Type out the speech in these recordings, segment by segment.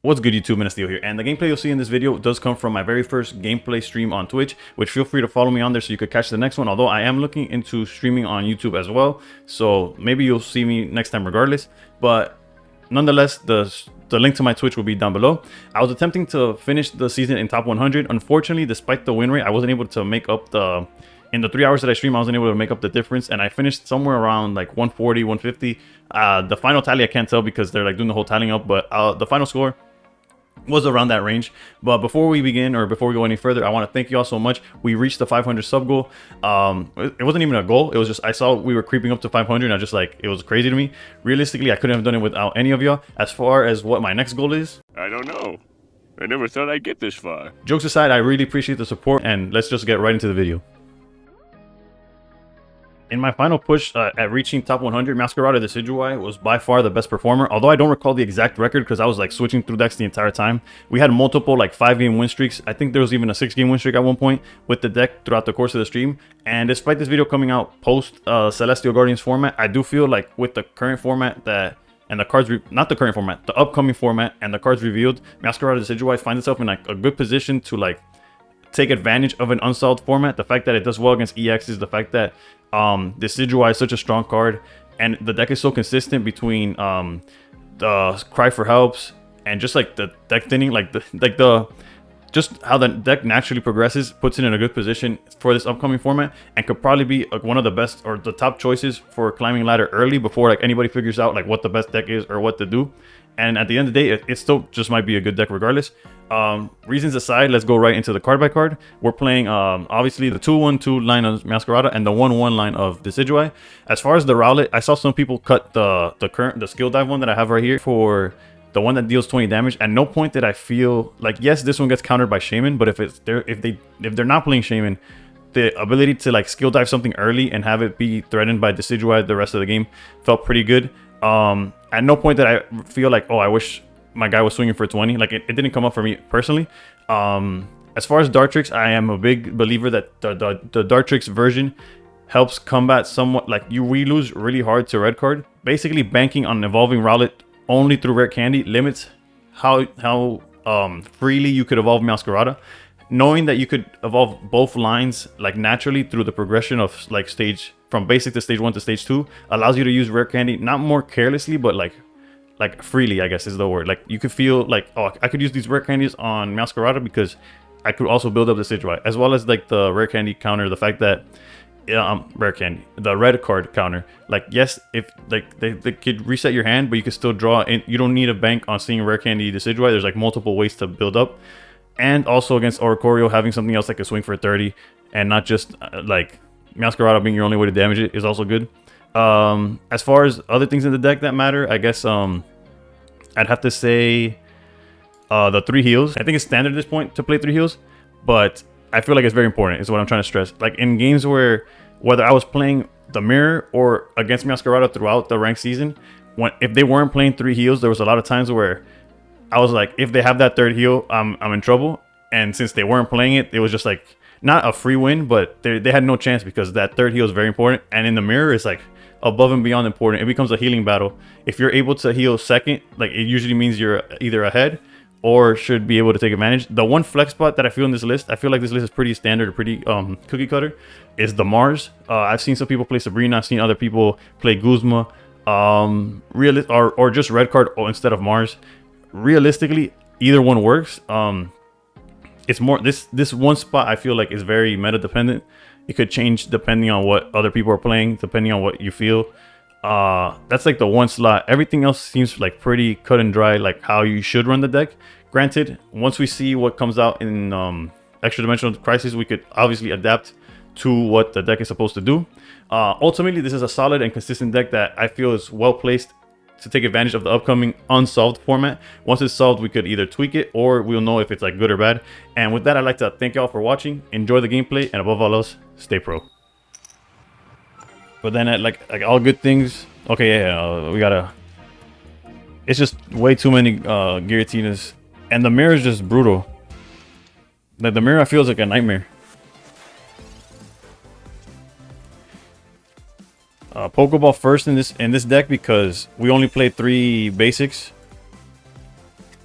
What's good, YouTube? Magnezone here, and the gameplay you'll see in this video does come from my very first gameplay stream on Twitch, which feel free to follow me on there so you could catch the next one, although I am looking into streaming on YouTube as well, so maybe you'll see me next time regardless. But nonetheless, the link to my Twitch will be down below. I was attempting to finish the season in top 100. Unfortunately, despite the win rate, I wasn't able to make up in the 3 hours that I streamed, I wasn't able to make up the difference, and I finished somewhere around like 140, 150. The final tally I can't tell because they're like doing the whole tallying up, but the final score was around that range. But before we begin, or before we go any further, I want to thank you all so much. We reached the 500 sub goal. It wasn't even a goal, it was just I saw we were creeping up to 500 and I just like, it was crazy to me. Realistically, I couldn't have done it without any of y'all. As far as what my next goal is, I don't know. I never thought I'd get this far. Jokes aside, I really appreciate the support, and let's just get right into the video. In my final push at reaching top 100, Meowscarada Decidueye was by far the best performer, although I don't recall the exact record because I was like switching through decks the entire time. We had multiple like 5-game win streaks. I think there was even a 6-game win streak at one point with the deck throughout the course of the stream. And despite this video coming out post Celestial Guardians format, I do feel like with the current format and the cards, not the current format, the upcoming format and the cards revealed, Meowscarada Decidueye finds itself in like a good position to like take advantage of an unsolved format. The fact that it does well against EXs, the fact that Decidueye is such a strong card, and the deck is so consistent between the cry for helps and just like the deck thinning, just how the deck naturally progresses puts it in a good position for this upcoming format, and could probably be like one of the best or the top choices for climbing ladder early before like anybody figures out like what the best deck is or what to do. And at the end of the day, it still just might be a good deck regardless. Reasons aside, let's go right into the card by card. We're playing obviously the 2-1-2 line of Meowscarada and the 1-1 line of Decidueye. As far as the Rowlet, I saw some people cut the skill dive one that I have right here for the one that deals 20 damage. At no point did I feel like, yes, this one gets countered by Shaman, but if they're not playing Shaman, the ability to like skill dive something early and have it be threatened by Decidueye the rest of the game felt pretty good. At no point did I feel like, oh, I wish my guy was swinging for 20. Like it didn't come up for me personally. As far as Dartrix, I am a big believer that the Dartrix version helps combat somewhat. Like we lose really hard to red card. Basically, banking on evolving Rowlet only through rare candy limits how freely you could evolve Meowscarada. Knowing that you could evolve both lines like naturally through the progression of like stage from basic to stage 1 to stage 2 allows you to use rare candy not more carelessly, but like freely, I guess is the word. Like you could feel like, oh, I could use these rare candies on Meowscarada because I could also build up the Decidueye, as well as like the rare candy counter. The fact that rare candy, the red card counter, like yes, if like they could reset your hand, but you could still draw in. You don't need a bank on seeing rare candy Decidueye. There's like multiple ways to build up. And also against Oricorio, having something else that could swing for 30 and not just like Meowscarada being your only way to damage it is also good. As far as other things in the deck that matter, I guess I'd have to say the 3 heals. I think it's standard at this point to play 3 heals, but I feel like it's very important is what I'm trying to stress. Like in games where whether I was playing the mirror or against Meowscarada throughout the ranked season, if they weren't playing 3 heals, there was a lot of times where I was like, if they have that 3rd heal, I'm in trouble. And since they weren't playing it, it was just like not a free win, but they had no chance because that 3rd heal is very important. And in the mirror, it's like above and beyond important. It becomes a healing battle. If you're able to heal 2nd, like it usually means you're either ahead or should be able to take advantage. The one flex spot that I feel in this list, I feel like this list is pretty standard, pretty cookie cutter, is the Mars. I've seen some people play Sabrina. I've seen other people play Guzma, or just red card instead of Mars. Realistically, either one works. It's more this one spot I feel like is very meta dependent. It could change depending on what other people are playing, depending on what you feel. That's like the one slot. Everything else seems like pretty cut and dry, like how you should run the deck. Granted, once we see what comes out in Extra Dimensional Crisis, we could obviously adapt to what the deck is supposed to do. Ultimately, this is a solid and consistent deck that I feel is well placed to take advantage of the upcoming unsolved format. Once it's solved, we could either tweak it or we'll know if it's like good or bad. And with that, I'd like to thank y'all for watching. Enjoy the gameplay, and above all else, stay pro. But then like all good things, okay, yeah, we gotta, it's just way too many Giratinas, and the mirror is just brutal. Like the mirror, I feel is like a nightmare. Pokeball first in this deck because we only played 3 basics.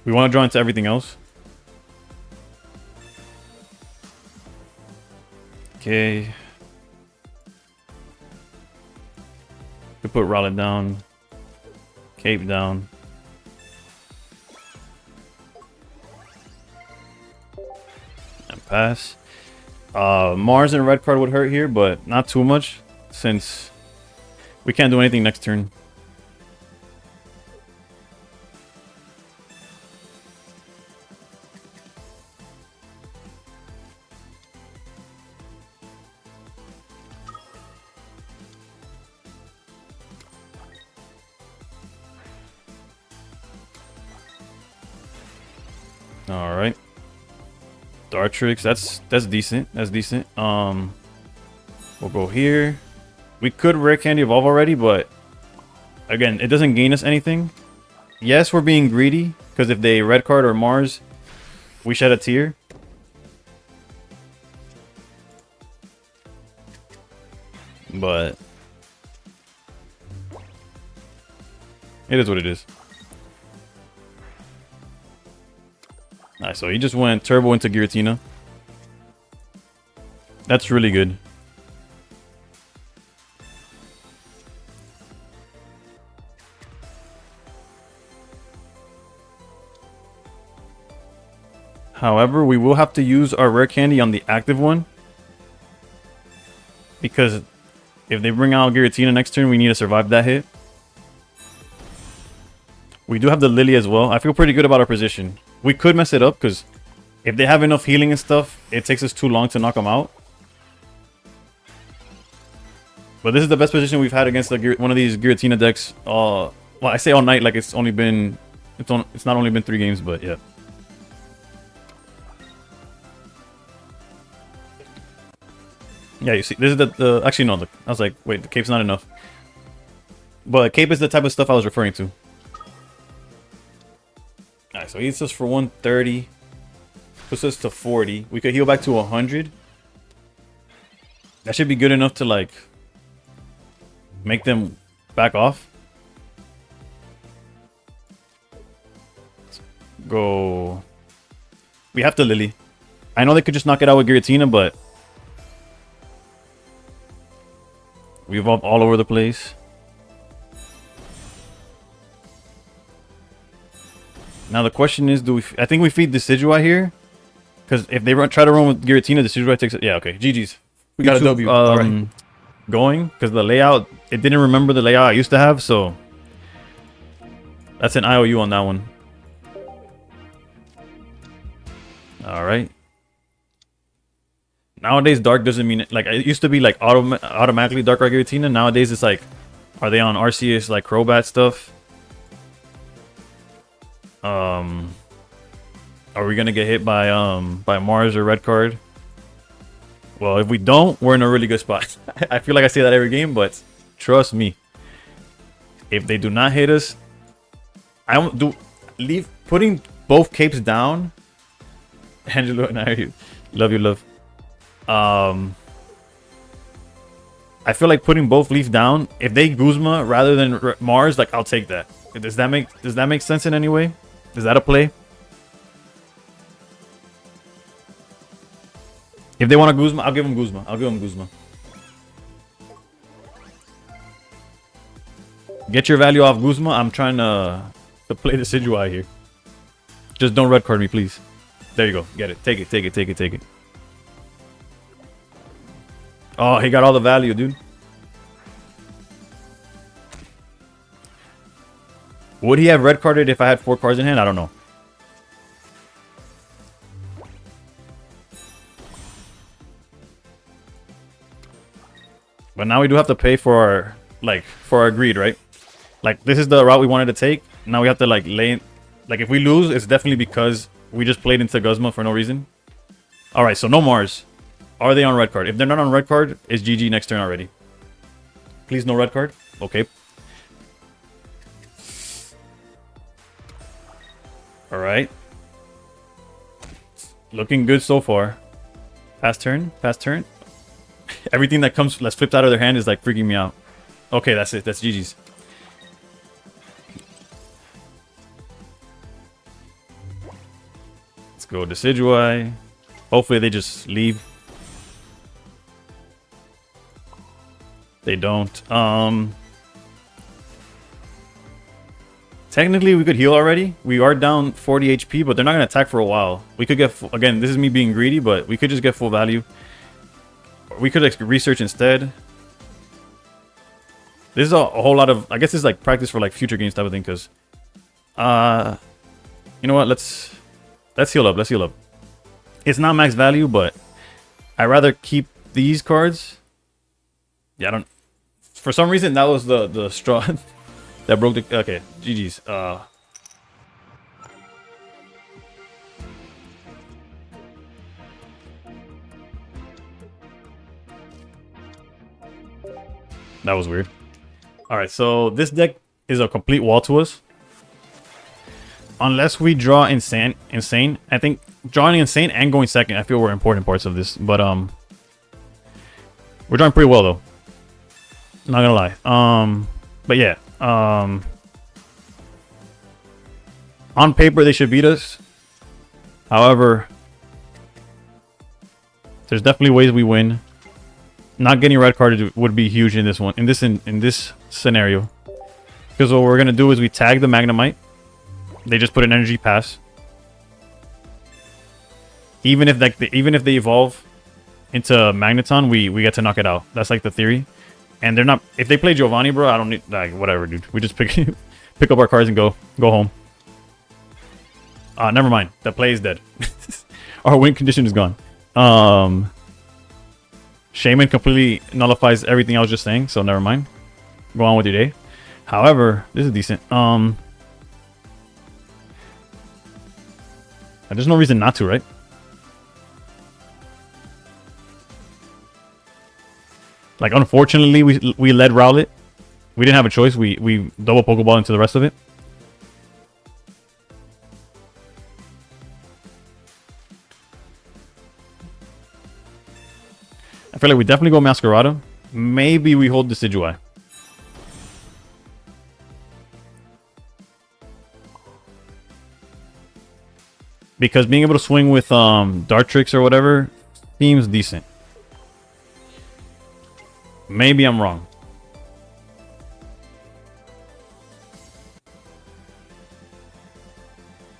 We want to draw into everything else. Okay. We put Rowlet down. Cape down. And pass. Mars and red card would hurt here, but not too much since we can't do anything next turn. All right. Dartrix, that's decent. That's decent. We'll go here. We could rare candy evolve already, but again, it doesn't gain us anything. Yes, we're being greedy because if they red card or Mars, we shed a tier. But it is what it is. Nice, so he just went turbo into Giratina. That's really good. However, we will have to use our rare candy on the active one. Because if they bring out Giratina next turn, we need to survive that hit. We do have the Lily as well. I feel pretty good about our position. We could mess it up because if they have enough healing and stuff, it takes us too long to knock them out. But this is the best position we've had against one of these Giratina decks. Well, I say all night like it's only been... It's not only been 3 games, but yeah. Yeah, you see, this is the actually, no, I was like, wait, the cape's not enough. But cape is the type of stuff I was referring to. Alright, so he hits us for 130. Puts us to 40. We could heal back to 100. That should be good enough to, like, make them back off. Let's go. We have to Lily. I know they could just knock it out with Giratina, but we evolve all over the place. Now the question is, do we? I think we feed Decidueye here, because if they try to run with Giratina, Decidueye takes it. Yeah, okay. GG's. We got a W. Right. Going because the layout, it didn't remember the layout I used to have, so that's an IOU on that one. All right. Nowadays, dark doesn't mean like it used to be like automatically Darkrai Giratina. Nowadays, it's like, are they on Arceus like Crobat stuff? Are we gonna get hit by Mars or red card? Well, if we don't, we're in a really good spot. I feel like I say that every game, but trust me, if they do not hit us, I won't do putting both capes down. Angelo and I love you, love. I feel like putting both Leaf down. If they Guzma rather than Mars, like I'll take that. Does that make sense in any way? Is that a play? If they want a Guzma, I'll give them Guzma. I'll give them Guzma. Get your value off Guzma. I'm trying to play the Decidueye here. Just don't red card me, please. There you go. Get it. Take it. Take it. Take it. Take it. Oh, he got all the value, dude. Would he have red carded if I had 4 cards in hand? I don't know. But now we do have to pay for our greed, right? Like this is the route we wanted to take. Now we have to like if we lose, it's definitely because we just played into Guzma for no reason. All right, so no Mars. Are they on red card? If they're not on red card, it's GG next turn already. Please no red card. Okay. All right. Looking good so far. Fast turn. Fast turn. Everything that's flipped out of their hand is like freaking me out. Okay, that's it. That's GG's. Let's go Decidueye. Hopefully they just leave. They don't. Technically, we could heal already. We are down 40 HP, but they're not going to attack for a while. We could get... Again, this is me being greedy, but we could just get full value. We could like, research instead. This is a whole lot of... I guess this is like practice for like future games type of thing, because... you know what? Let's heal up. Let's heal up. It's not max value, but I'd rather keep these cards. Yeah, I don't... For some reason, that was the straw that broke the... Okay, GG's. That was weird. Alright, so this deck is a complete wall to us. Unless we draw insane. I think drawing insane and going second, I feel were important parts of this. But we're drawing pretty well though. Not gonna lie. But yeah. On paper they should beat us. However, there's definitely ways we win. Not getting red carded would be huge in this one. In this scenario. Because what we're gonna do is we tag the Magnemite. They just put an energy pass. Even if they evolve into Magneton, we get to knock it out. That's like the theory. And they're not... If they play Giovanni, bro, I don't need... Like, whatever, dude. We just pick up our cards and go home. Never mind. That play is dead. Our win condition is gone. Shaman completely nullifies everything I was just saying, so never mind. Go on with your day. However, this is decent. There's no reason not to, right? Like, unfortunately, we led Rowlet. We didn't have a choice. We double Pokeball into the rest of it. I feel like we definitely go Meowscarada. Maybe we hold Decidueye. Because being able to swing with Dartrix or whatever seems decent. Maybe I'm wrong.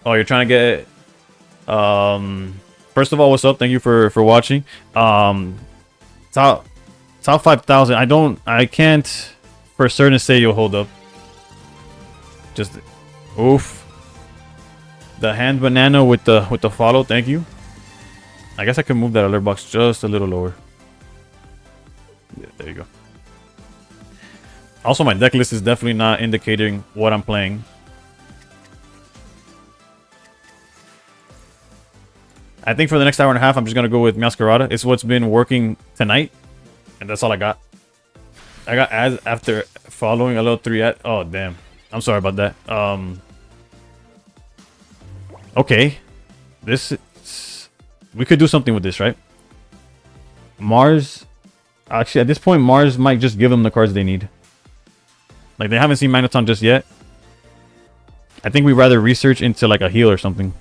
Oh, you're trying to get... First of all, what's up? Thank you for watching. Top 5,000. I can't for certain say you'll hold up. Just... Oof. The hand banana with the follow, thank you. I guess I can move that alert box just a little lower. Yeah, there you go. Also, my deck list is definitely not indicating what I'm playing. I think for the next hour and a half, I'm just gonna go with Meowscarada. It's what's been working tonight, and that's all I got. I got ads after following a little 3 ad. Oh damn, I'm sorry about that. Okay, we could do something with this, right? Mars, actually at this point, Mars might just give them the cards they need. Like, they haven't seen Magneton just yet. I think we'd rather research into like a heal or something.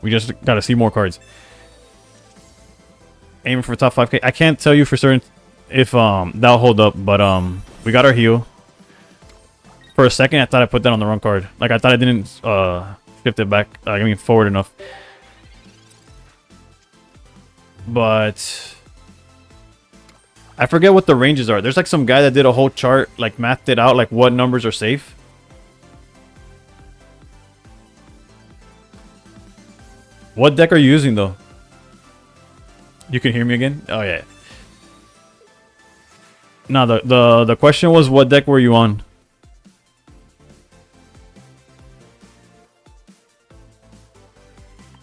We just gotta see more cards. Aiming for top 5k. I can't tell you for certain if that'll hold up, but we got our heal. For a second, I thought I put that on the wrong card. Like, I thought I didn't shift it back. I mean, forward enough. But I forget what the ranges are. There's like some guy that did a whole chart, like mathed it out, like what numbers are safe. What deck are you using though? You can hear me again? Oh yeah. No, the question was, what deck were you on?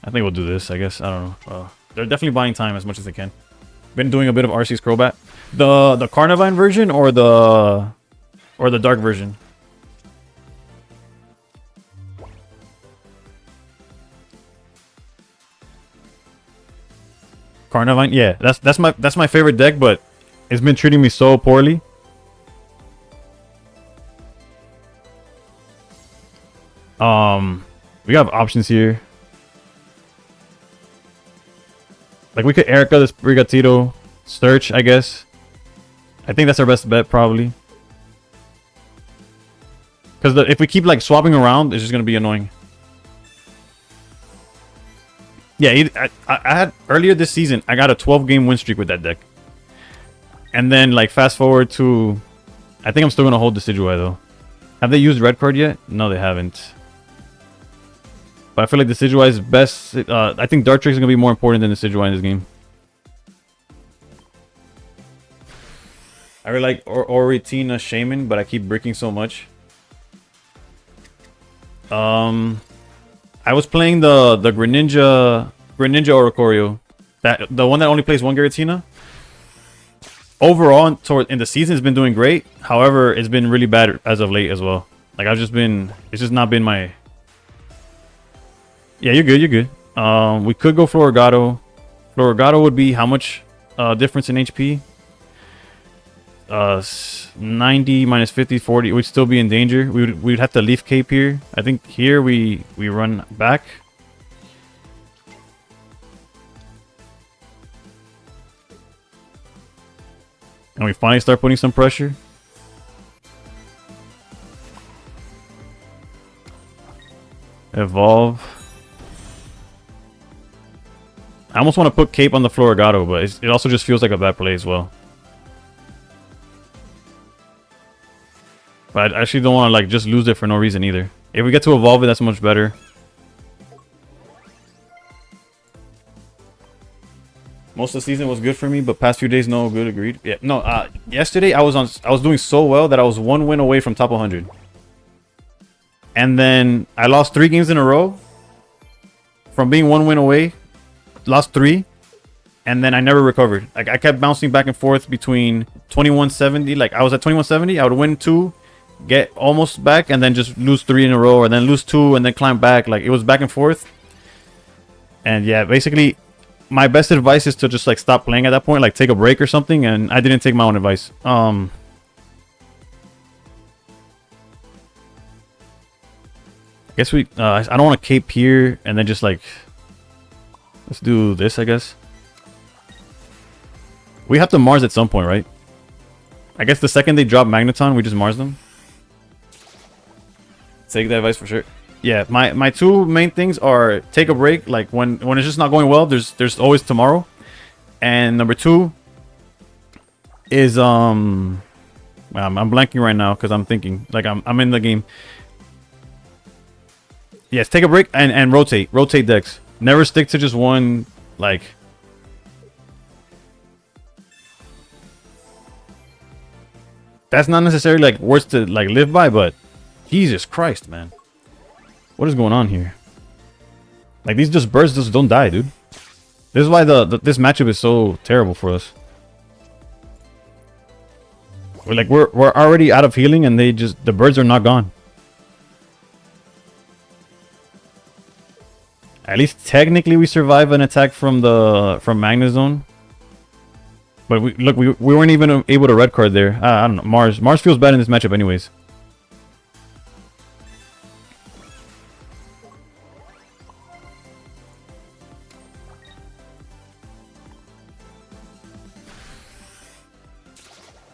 I think we'll do this, I guess. I don't know. They're definitely buying time as much as they can. Been doing a bit of RC's Crobat. The Carnivine version or the dark version? Carnivine? Yeah, that's my favorite deck, but it's been treating me so poorly. We have options here. Like we could Erika this Brigatito, search, I guess. I think that's our best bet probably. Because if we keep like swapping around, it's just gonna be annoying. Yeah, I had earlier this season, I got a 12-game win streak with that deck. And then like fast forward to, I think I'm still gonna hold Decidueye though. Have they used red card yet? No, they haven't. But I feel like Decidueye is best. I think Darkrai is gonna be more important than Decidueye in this game. I really like Oritina Shaman, but I keep bricking so much. I was playing the Greninja Oricorio, the one that only plays one Giratina. Overall, in the season, it's been doing great. However, it's been really bad as of late as well. Like it's just not been my. Yeah, you're good. You're good. We could go Floragato. Floragato would be how much difference in HP? 90 minus 50, 40. We'd still be in danger. We'd have to Leaf Cape here. I think here we run back. And we finally start putting some pressure. Evolve. I almost want to put Cape on the Floragato, but it also just feels like a bad play as well. But I actually don't want to like just lose it for no reason either. If we get to evolve it, that's much better. Most of the season was good for me, but past few days no good. Agreed. Yeah, no. Yesterday I was doing so well that I was 1 win away from top 100, and then I lost 3 games in a row. From being 1 win away, lost 3, and then I never recovered. Like I kept bouncing back and forth between 2170. Like I was at 2170, I would win 2. Get almost back and then just lose 3 in a row, or then lose 2 and then climb back. Like it was back and forth. And yeah, basically my best advice is to just like stop playing at that point, like take a break or something. And I didn't take my own advice. I guess we I don't want to cape here and then just like let's do this. I guess we have to Mars at some point, right? I guess the second they drop Magnezone, we just Mars them. Take that advice for sure. Yeah, my 2 main things are take a break, like when it's just not going well, there's always tomorrow. And number 2 is I'm blanking right now because I'm thinking like I'm in the game. Yes, take a break and rotate decks. Never stick to just one. Like that's not necessarily like words to like live by, but Jesus Christ, man. What is going on here? Like these birds just don't die, dude. This is why this matchup is so terrible for us. We're already out of healing and the birds are not gone. At least technically we survive an attack from Magnezone. But we weren't even able to red card there. I don't know. Mars feels bad in this matchup anyways.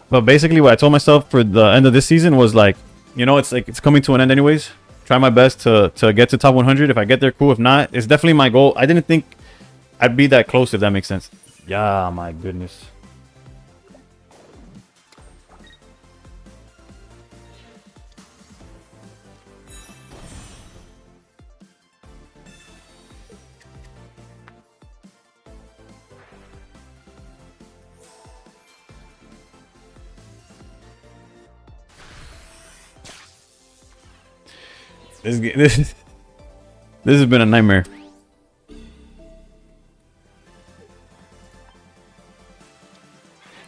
But basically what I told myself for the end of this season was like, you know, it's coming to an end anyways. Try my best to get to top 100. If I get there, cool. If not, it's definitely my goal. I didn't think I'd be that close, if that makes sense. Yeah, my goodness. This has been a nightmare.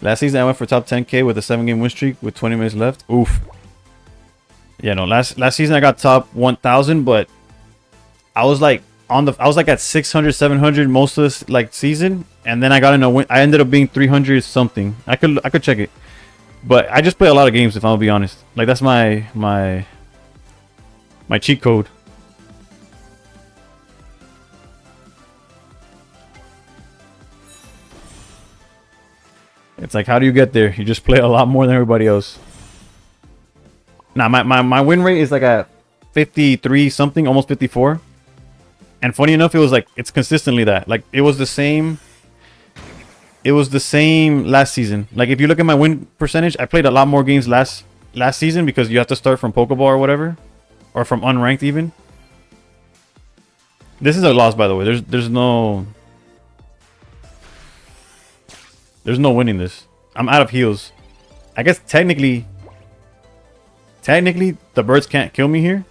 Last season I went for top 10k with a 7-game win streak with 20 minutes left. Oof. Yeah, no, last season I got top 1000, but I was like at 600, 700 most of this like season, and then I got in a win. I ended up being 300 something. I could check it, but I just play a lot of games, if I'm gonna be honest. Like that's my cheat code. It's like, how do you get there? You just play a lot more than everybody else. Nah, my win rate is like at 53 something, almost 54. And funny enough, it was like, it's consistently that. Like, it was the same. It was the same last season. Like, if you look at my win percentage, I played a lot more games last season because you have to start from Pokeball or whatever. Or from unranked even. This is a loss, by the way. There's no winning this. I'm out of heals. I guess technically the birds can't kill me here.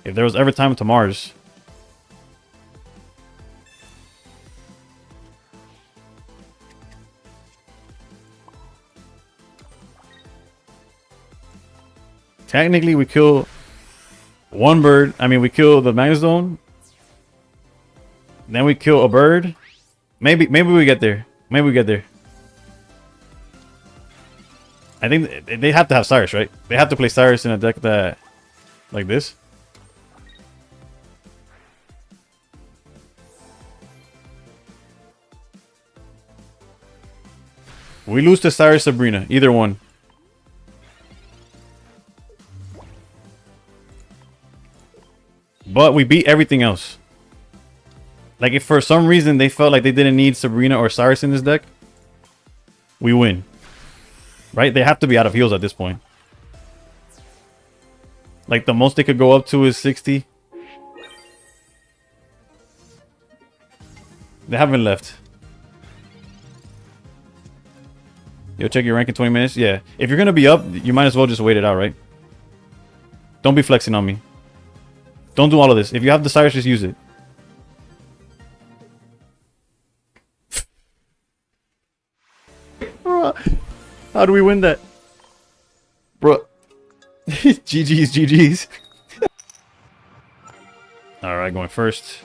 If there was ever time to Mars. Technically, we kill one bird. I mean, we kill the Magnezone. Then we kill a bird. Maybe we get there. Maybe we get there. I think they have to have Cyrus, right? They have to play Cyrus in a deck that, like this. We lose to Cyrus, Sabrina. Either one. But we beat everything else. Like, if for some reason they felt like they didn't need Sabrina or Cyrus in this deck, we win. Right? They have to be out of heals at this point. Like, the most they could go up to is 60. They haven't left. You'll check your rank in 20 minutes? Yeah. If you're going to be up, you might as well just wait it out, right? Don't be flexing on me. Don't do all of this. If you have the Cyrus, just use it. How do we win that? Bro. GG's, GG's. Alright, going first.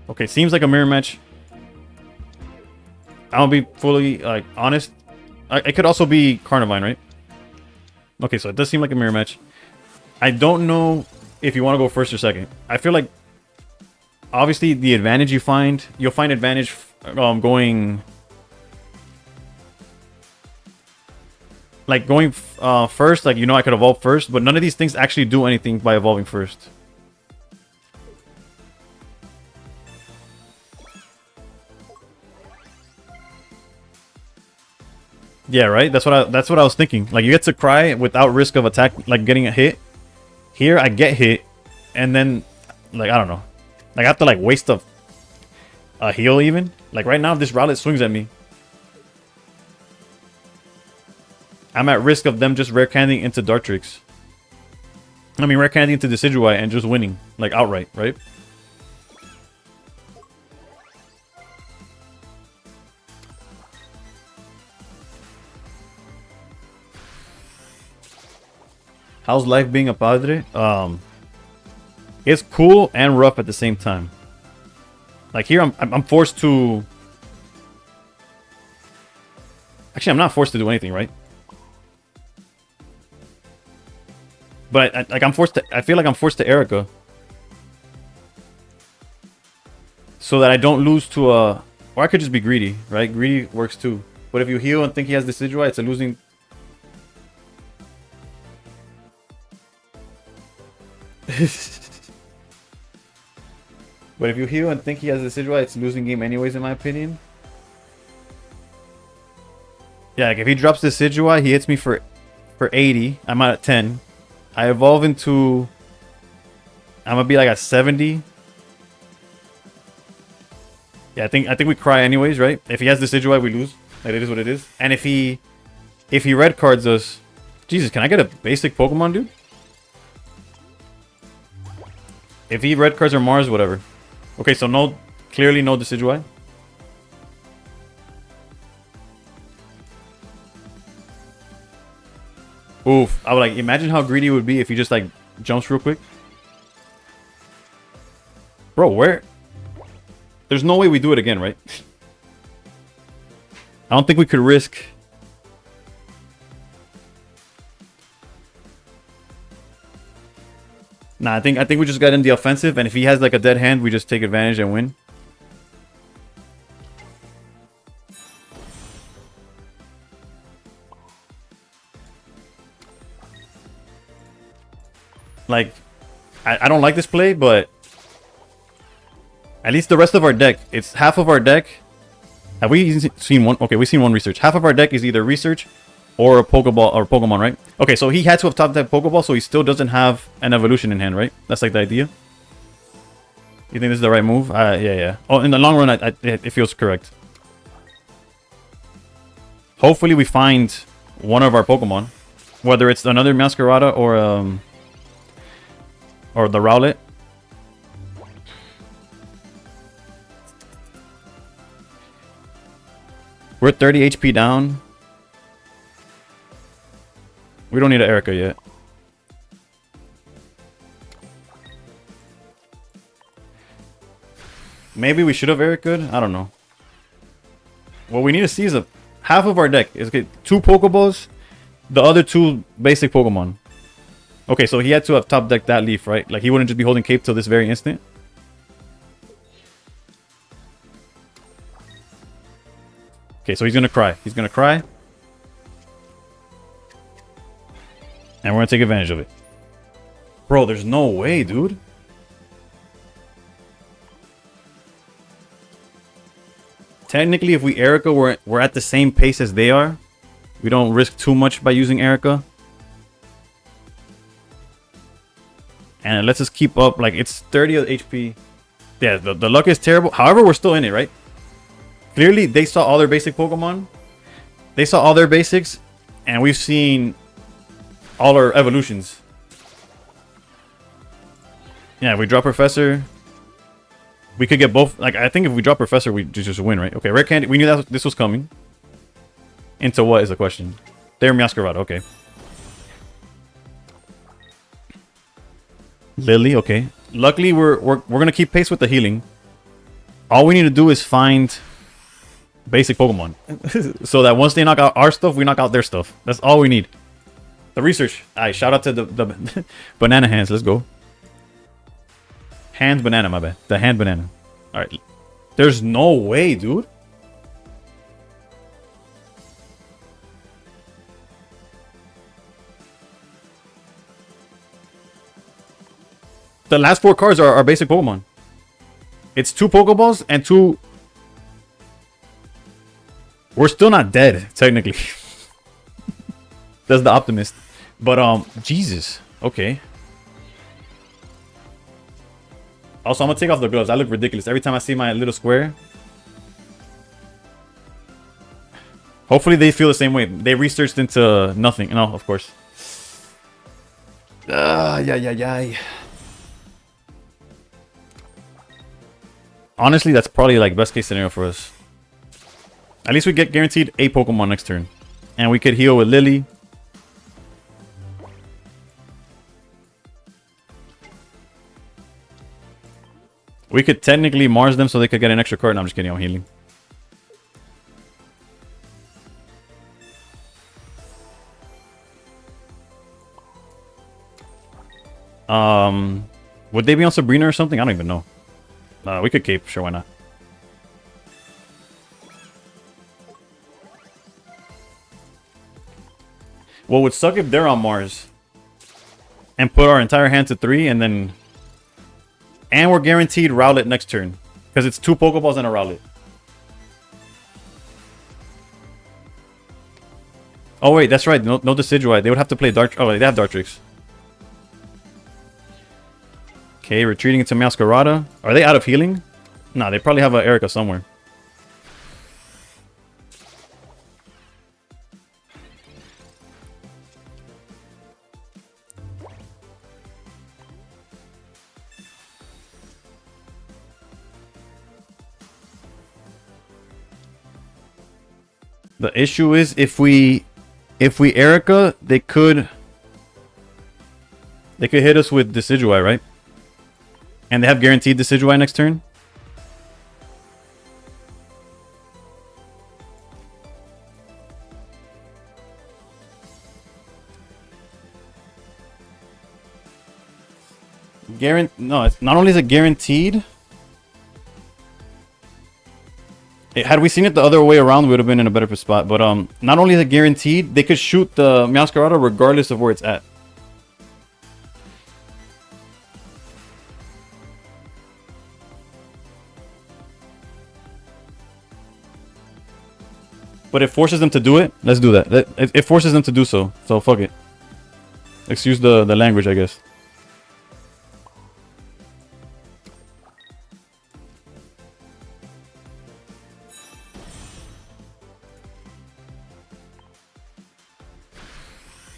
Okay, seems like a mirror match. I'll be fully, like, honest. It could also be Carnivine, right? Okay, so it does seem like a mirror match. I don't know if you want to go first or second. I feel like, obviously, the advantage you'll find advantage going... Like, going first, like, I could evolve first, but none of these things actually do anything by evolving first. Yeah, right? That's what I was thinking. Like, you get to cry without risk of attack, like, getting a hit. Here, I get hit, and then, like, I don't know. Like, I have to, like, waste a heal even. Like, right now, if this Rowlet swings at me, I'm at risk of them just rare candying into Dartrix. I mean, rare candying into Decidueye and just winning, like, outright, right? How's life being a padre? It's cool and rough at the same time. Like, here, I'm forced to... Actually, I'm not forced to do anything, right? But like, I feel like I'm forced to Erika. So that I don't lose to a... Or I could just be greedy, right? Greedy works too. But if you heal and think he has Decidueye, it's a losing... But if you heal and think he has Decidueye, it's a losing game anyways, in my opinion. Yeah, like, if he drops Decidueye, he hits me for 80. I'm at 10. I evolve into... I'm gonna be like at 70. Yeah, I think we cry anyways, right? If he has Decidueye, we lose. Like, it is what it is. And if he red cards us... Jesus, can I get a basic Pokemon, dude? If he red cards or Mars, whatever. Okay, so no... Clearly no Decidueye. Oof. I would, like, imagine how greedy it would be if he just, like, jumps real quick. Bro, where... There's no way we do it again, right? I don't think we could risk... Nah, I think we just got in the offensive, and if he has, like, a dead hand, we just take advantage and win. Like, I don't like this play, but at least the rest of our deck, it's half of our deck. Have we seen one? Okay, we've seen one research. Half of our deck is either research or a Pokeball or Pokemon, right? Okay, so he had to have top deck Pokeball, so he still doesn't have an evolution in hand, right? That's like the idea. You think this is the right move? Yeah. Oh, in the long run, it feels correct. Hopefully, we find one of our Pokemon, whether it's another Meowscarada or the Rowlet. We're 30 HP down. We don't need an Erika yet. Maybe we should have Erika'd. I don't know. What we need to see is half of our deck is okay, 2 Pokeballs, the other 2 basic Pokemon. Okay, so he had to have top decked that Leaf, right? Like he wouldn't just be holding Cape till this very instant. Okay, so he's gonna cry. He's gonna cry. And we're gonna take advantage of it. Bro, there's no way, dude. Technically, if we Erika, we're at the same pace as they are. We don't risk too much by using Erika. And it lets us keep up. Like, it's 30 HP. Yeah, the luck is terrible. However, we're still in it, right? Clearly, they saw all their basic Pokemon. They saw all their basics. And we've seen all our evolutions. Yeah, if we drop Professor, we could get both. Like, I think if we drop Professor, we just win, right? Okay, Rare Candy. We knew that this was coming. Into what is the question? They're Meowscarada, okay. Lily, okay. Luckily, we're gonna keep pace with the healing. All we need to do is find basic Pokemon, so that once they knock out our stuff, we knock out their stuff. That's all we need. The research. Alright, shout out to the banana hands. Let's go. Hand banana, my bad. The hand banana. Alright. There's no way, dude. The last 4 cards are our basic Pokemon. It's 2 Pokeballs and 2... We're still not dead, technically. That's the optimist. But, Jesus. Okay. Also, I'm gonna take off the gloves. I look ridiculous every time I see my little square. Hopefully they feel the same way. They researched into nothing. No, of course. Yeah. Honestly, that's probably like best case scenario for us. At least we get guaranteed a Pokemon next turn. And we could heal with Lily. We could technically Mars them so they could get an extra card. No, I'm just kidding. I'm healing. Would they be on Sabrina or something? I don't even know. We could cape. Sure, why not? What would suck if they're on Mars and put our entire hand to 3 and then... And we're guaranteed Rowlet next turn. Because it's 2 Pokeballs and a Rowlet. Oh wait, that's right. No Decidueye. They would have to play Dark... Oh, they have Dartrix. Okay, retreating into Meowscarada. Are they out of healing? Nah, they probably have an Erika somewhere. The issue is if we Erika, they could hit us with Decidueye, right? And they have guaranteed Decidueye next turn. No, it's not only is it guaranteed. Had we seen it the other way around, we would have been in a better spot. But not only is it guaranteed, they could shoot the Meowscarada regardless of where it's at. but it forces them to do it. Let's do that. It forces them to do so. So fuck it. Excuse the language, I guess.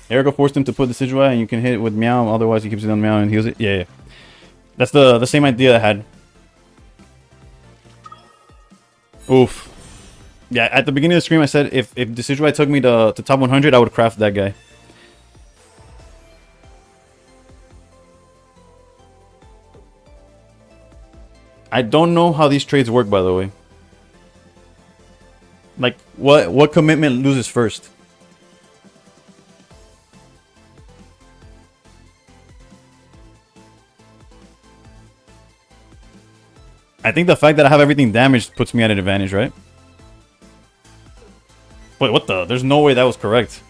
Erika forced him to put the Decidueye, and you can hit it with Meow. Otherwise, he keeps it on Meow and heals it. Yeah, yeah. That's the same idea I had. Oof. Yeah, at the beginning of the stream, I said if Decidueye took me to top 100, I would craft that guy. I don't know how these trades work, by the way. Like, what commitment loses first? I think the fact that I have everything damaged puts me at an advantage, right? Wait, what the? There's no way that was correct.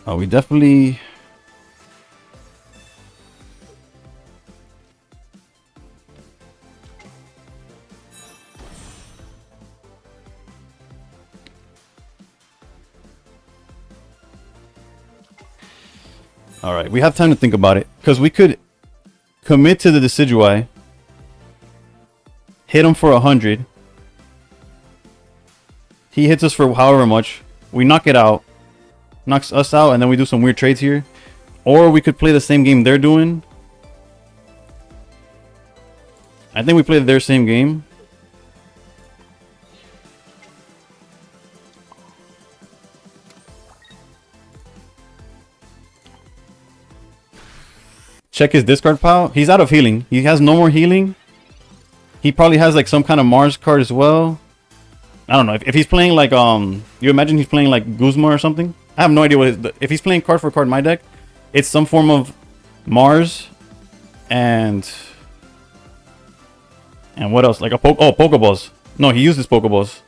Oh, we definitely... Alright, we have time to think about it. Because we could commit to the Decidueye. Hit him for 100. He hits us for however much. We knock it out. Knocks us out, and then we do some weird trades here. Or we could play the same game they're doing. I think we played their same game. Check his discard pile. He's out of healing. He has no more healing. He probably has like some kind of Mars card as well. I don't know. If he's playing like you imagine he's playing like Guzma or something. I have no idea what if he's playing card for card in my deck. It's some form of Mars and what else? Like a Pokeballs. No, he uses Pokeballs.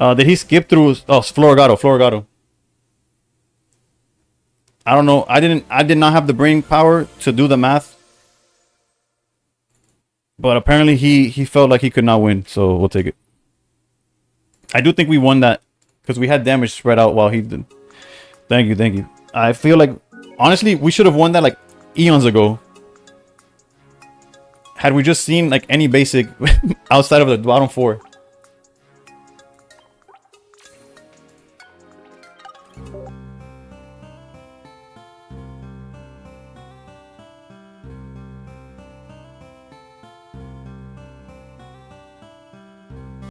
Did he skip through? Oh, Floragato. I don't know. I did not have the brain power to do the math. But apparently he felt like he could not win, so we'll take it. I do think we won that because we had damage spread out while he did. Thank you. I feel like honestly we should have won that like eons ago. Had we just seen like any basic outside of the bottom 4.